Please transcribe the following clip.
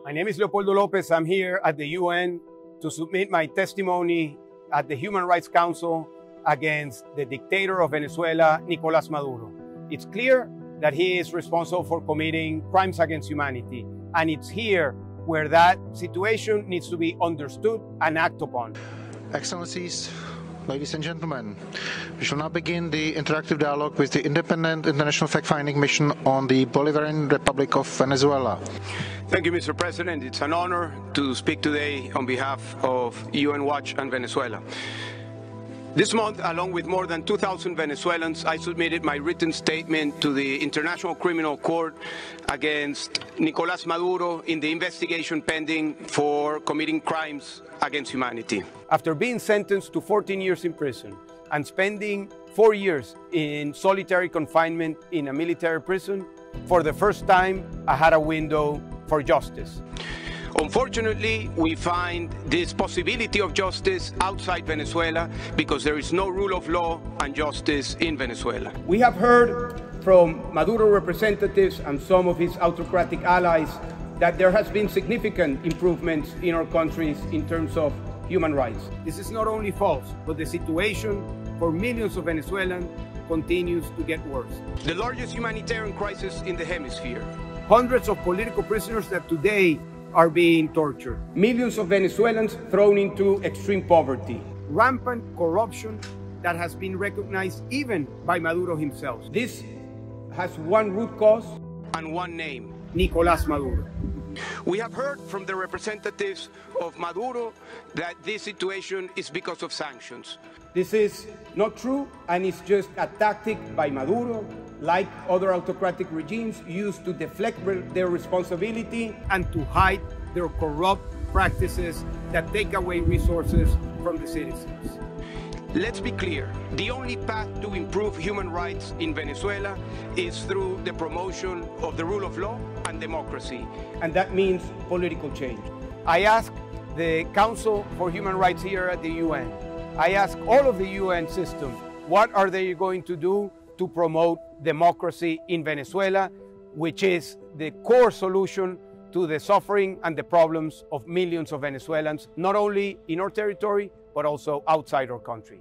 My name is Leopoldo López. I'm here at the UN to submit my testimony at the Human Rights Council against the dictator of Venezuela, Nicolas Maduro. It's clear that he is responsible for committing crimes against humanity, and it's here where that situation needs to be understood and acted upon. Excellencies, ladies and gentlemen, we shall now begin the interactive dialogue with the independent international fact-finding mission on the Bolivarian Republic of Venezuela. Thank you, Mr. President. It's an honor to speak today on behalf of UN Watch and Venezuela. This month, along with more than 2,000 Venezuelans, I submitted my written statement to the International Criminal Court against Nicolas Maduro in the investigation pending for committing crimes against humanity. After being sentenced to 14 years in prison and spending 4 years in solitary confinement in a military prison, for the first time, I had a window for justice. Unfortunately, we find this possibility of justice outside Venezuela because there is no rule of law and justice in Venezuela. We have heard from Maduro representatives and some of his autocratic allies that there has been significant improvements in our countries in terms of human rights. This is not only false, but the situation for millions of Venezuelans continues to get worse. The largest humanitarian crisis in the hemisphere. Hundreds of political prisoners that today are being tortured. Millions of Venezuelans thrown into extreme poverty. Rampant corruption that has been recognized even by Maduro himself. This has one root cause and one name: Nicolas Maduro. We have heard from the representatives of Maduro that this situation is because of sanctions. This is not true, and it's just a tactic by Maduro, like other autocratic regimes, used to deflect their responsibility and to hide their corrupt practices that take away resources from the citizens. Let's be clear, the only path to improve human rights in Venezuela is through the promotion of the rule of law and democracy. And that means political change. I ask the Council for Human Rights here at the UN, I ask all of the UN system, what are they going to do to promote democracy in Venezuela, which is the core solution to the suffering and the problems of millions of Venezuelans, not only in our territory, but also outside our country.